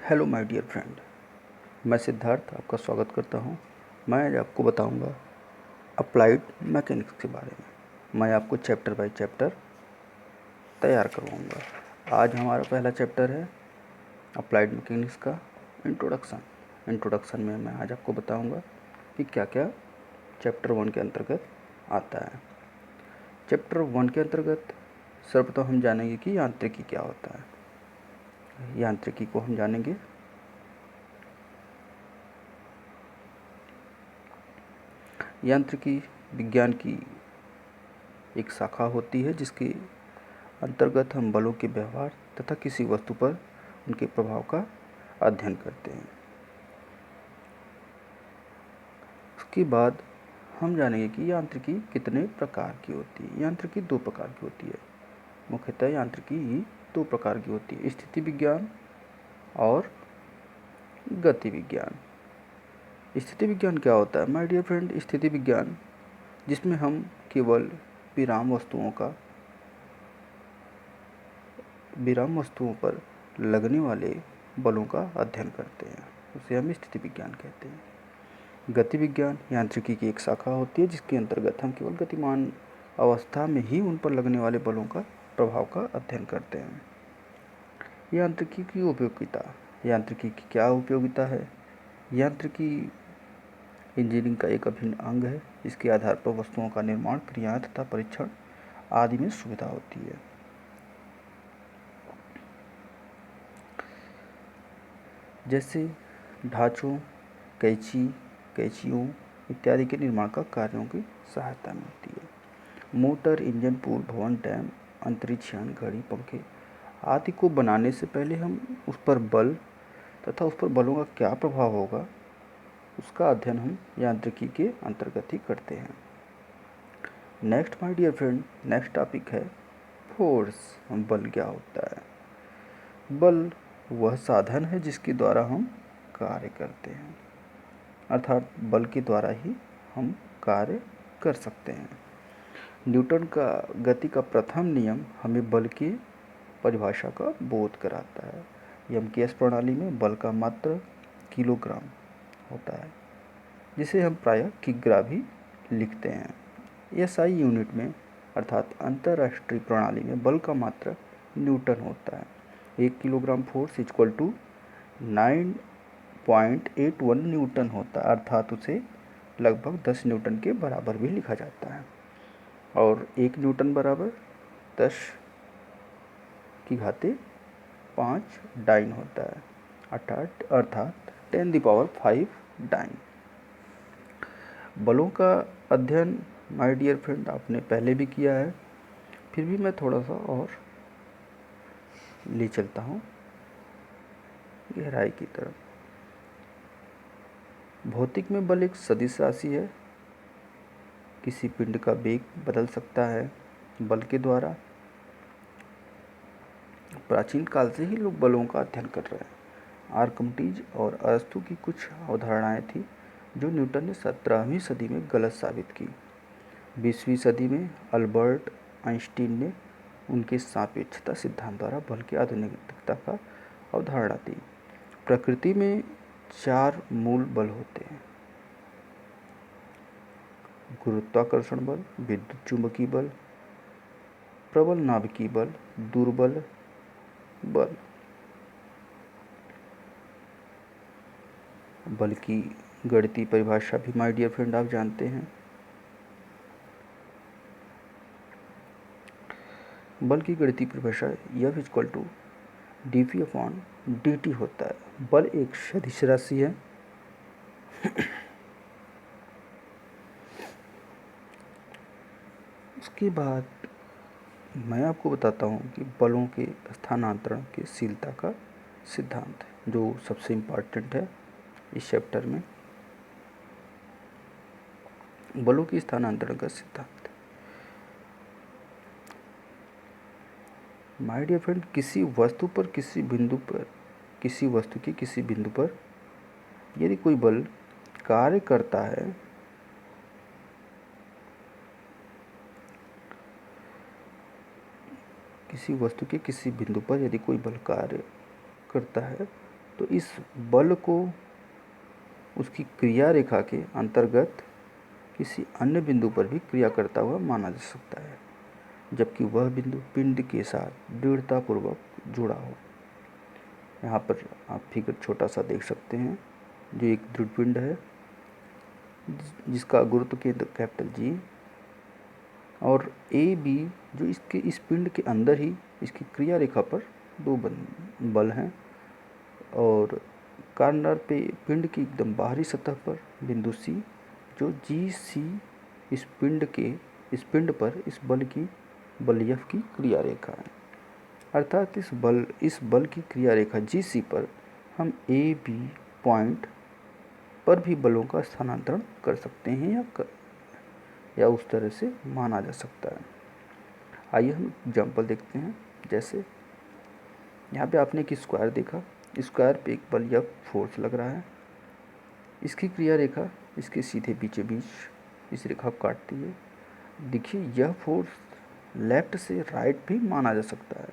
Hello my dear friend. मैं सिद्धार्थ आपका स्वागत करता हूं। मैं आज आपको बताऊंगा अप्लाइड मैकेनिक्स के बारे में। मैं आपको चैप्टर बाय चैप्टर तैयार करवाऊंगा। आज हमारा पहला चैप्टर है अप्लाइड मैकेनिक्स का इंट्रोडक्शन। इंट्रोडक्शन में मैं आज आपको बताऊंगा कि क्या क्या चैप्टर 1 के अंतर्गत आता है। चैप्टर 1 के अंतर्गत सर्वप्रथम हम जानेंगे कि यांत्रिकी क्या होता है। यांत्रिकी को हम जानेंगे। यांत्रिकी विज्ञान की एक शाखा होती है जिसके अंतर्गत हम बलों के व्यवहार तथा किसी वस्तु पर उनके प्रभाव का अध्ययन करते हैं। उसके बाद हम जानेंगे कि यांत्रिकी कितने प्रकार की होती है। यांत्रिकी 2 प्रकार की होती है। मुख्यतः यांत्रिकी ही 2 प्रकार की होती है, स्थिति विज्ञान और गति विज्ञान। स्थिति विज्ञान क्या होता है माय डियर फ्रेंड? स्थिति विज्ञान जिसमें हम केवल विराम वस्तुओं पर लगने वाले बलों का अध्ययन करते हैं, उसे हम स्थिति विज्ञान कहते हैं। गति विज्ञान यांत्रिकी की एक शाखा होती है जिसके अंतर्गत हम केवल गतिमान अवस्था में ही उन पर लगने वाले बलों का प्रभाव का अध्ययन करते हैं। यांत्रिकी की उपयोगिता। यांत्रिकी की क्या उपयोगिता है? यांत्रिकी इंजीनियरिंग का एक अभिन्न अंग है। इसके आधार पर वस्तुओं का निर्माण, क्रिया तथा परीक्षण आदि में सुविधा होती है। जैसे ढांचों, कैंचियों इत्यादि के निर्माण का कार्यों की सहायता मिलती है। मोटर, इंजन, पुल, भवन, डैम, अंतरिक्ष यान, घड़ी, पंखे आदि को बनाने से पहले हम उस पर बल तथा उस पर बलों का क्या प्रभाव होगा उसका अध्ययन हम यांत्रिकी के अंतर्गत ही करते हैं। Next my dear friend, next topic है फोर्स। बल क्या होता है? बल वह साधन है जिसके द्वारा हम कार्य करते हैं, अर्थात बल के द्वारा ही हम कार्य कर सकते हैं। न्यूटन का गति का प्रथम नियम हमें बल की परिभाषा का बोध कराता है। एमकेएस प्रणाली में बल का मात्रक किलोग्राम होता है, जिसे हम प्रायः किग्रा भी लिखते हैं। एसआई यूनिट में अर्थात अंतर्राष्ट्रीय प्रणाली में बल का मात्रक न्यूटन होता है। 1 kilogram force equal to 9.81 newton होता है, अर्थात उसे लगभग 10 न्यूटन के बराबर भी लिखा जाता है। और 1 न्यूटन बराबर 10 की घाते 5 डाइन होता है, अर्थात 10⁵ डाइन। बलों का अध्ययन माय डियर फ्रेंड आपने पहले भी किया है, फिर भी मैं थोड़ा सा और ले चलता हूँ गहराई की तरफ। भौतिक में बल एक सदिश राशि है। किसी पिंड का वेग बदल सकता है बल के द्वारा। प्राचीन काल से ही लोग बलों का अध्ययन कर रहे हैं। आर्किमिडीज और अरस्तू की कुछ अवधारणाएं थी जो न्यूटन ने 17वीं सदी में गलत साबित की। 20वीं सदी में अल्बर्ट आइंस्टीन ने उनके सापेक्षता सिद्धांत द्वारा बल की आधुनिकता का अवधारणा दी। प्रकृति में 4 मूल बल होते हैं: गुरुत्वाकर्षण बल, विद्युत चुंबकीय बल, प्रबल नाभिकीय बल, दुर्बल बल। बल की गणितीय परिभाषा भी माय डियर फ्रेंड आप जानते हैं। बल की गणितीय परिभाषा F इक्वल टू dV/dt होता है। बल एक सदिश राशि है। उसके बाद मैं आपको बताता हूँ कि बलों के स्थानांतरण की शीलता का सिद्धांत है, जो सबसे इम्पॉर्टेंट है इस चैप्टर में। बलों की स्थानांतरण का सिद्धांत। माय डियर फ्रेंड, किसी वस्तु के किसी बिंदु पर यदि कोई बल कार्य करता है किसी वस्तु के किसी बिंदु पर यदि कोई बल कार्य करता है तो इस बल को उसकी क्रिया रेखा के अंतर्गत किसी अन्य बिंदु पर भी क्रिया करता हुआ माना जा सकता है, जबकि वह बिंदु पिंड के साथ दृढ़तापूर्वक जुड़ा हो। यहाँ पर आप फिगर छोटा सा देख सकते हैं, जो एक दृढ़ पिंड है जिसका गुरुत्व केंद्र कैपिटल G, और AB जो इसके इस पिंड के अंदर ही इसकी क्रिया रेखा पर दो बल हैं, और कॉर्नर पे पिंड की एकदम बाहरी सतह पर बिंदु C जो GC इस पिंड पर इस बल F की क्रिया रेखा है। अर्थात इस बल की क्रिया रेखा GC पर हम AB पॉइंट पर भी बलों का स्थानांतरण कर सकते हैं या उस तरह से माना जा सकता है। आइए हम एग्जाम्पल देखते हैं। जैसे यहाँ पे आपने एक स्क्वायर देखा, स्क्वायर पे एक बल या फोर्स लग रहा है, इसकी क्रिया रेखा इसके सीधे बीचों बीच इस रेखा को काटती है। देखिए यह फोर्स लेफ्ट से राइट भी माना जा सकता है,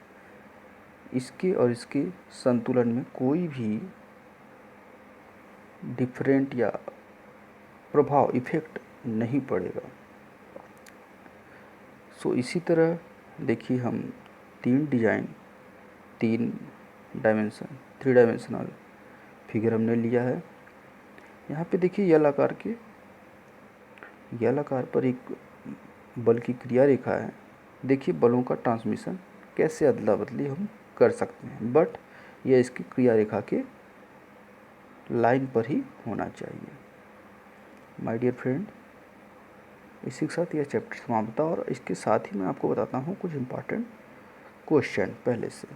इसके और इसके संतुलन में कोई भी डिफरेंट या प्रभाव इफेक्ट नहीं पड़ेगा। सो इसी तरह देखिए हम थ्री डायमेंशनल फिगर हमने लिया है। यहाँ पे देखिए यल आकार पर एक बल की क्रिया रेखा है। देखिए बलों का ट्रांसमिशन कैसे अदला बदली हम कर सकते हैं, बट यह इसकी क्रिया रेखा के लाइन पर ही होना चाहिए। माय डियर फ्रेंड, इसी के साथ यह चैप्टर समाप्त होता है, और इसके साथ ही मैं आपको बताता हूँ कुछ इम्पॉर्टेंट क्वेश्चन पहले से,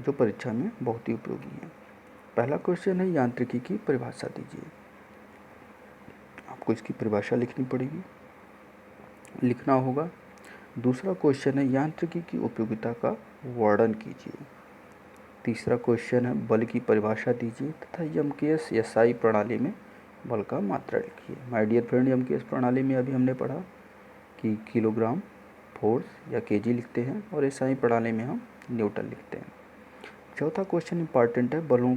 जो परीक्षा में बहुत ही उपयोगी है। पहला क्वेश्चन है यांत्रिकी की परिभाषा दीजिए। आपको इसकी परिभाषा लिखनी पड़ेगी, लिखना होगा। दूसरा क्वेश्चन है यांत्रिकी की उपयोगिता का वर्णन कीजिए। तीसरा क्वेश्चन है बल की परिभाषा दीजिए तथा यमकेश एसआई प्रणाली में बल का मात्रा लिखिए। माय डियर फ्रेंड, यमकेश प्रणाली में अभी हमने पढ़ा कि किलोग्राम फोर्स या केजी लिखते हैं, और एसआई प्रणाली में हम न्यूटन लिखते हैं। चौथा क्वेश्चन इंपॉर्टेंट है, बलों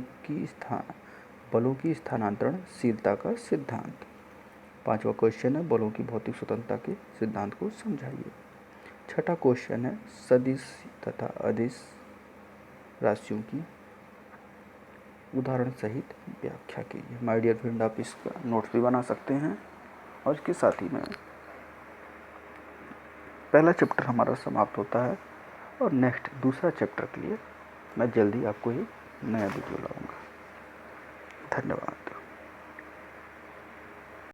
की स्थानांतरणशीलता का सिद्धांत। पांचवा क्वेश्चन है बलों की भौतिक स्वतंत्रता के सिद्धांत को समझाइए। छठा क्वेश्चन है सदिश तथा अदिश राशियों की उदाहरण सहित व्याख्या कीजिए। माय डियर फ्रेंड, आप इसका नोट्स भी बना सकते हैं, और इसके साथ ही में पहला चैप्टर हमारा समाप्त होता है, और नेक्स्ट दूसरा चैप्टर के लिए मैं जल्दी आपको एक नया वीडियो लाऊंगा। धन्यवाद।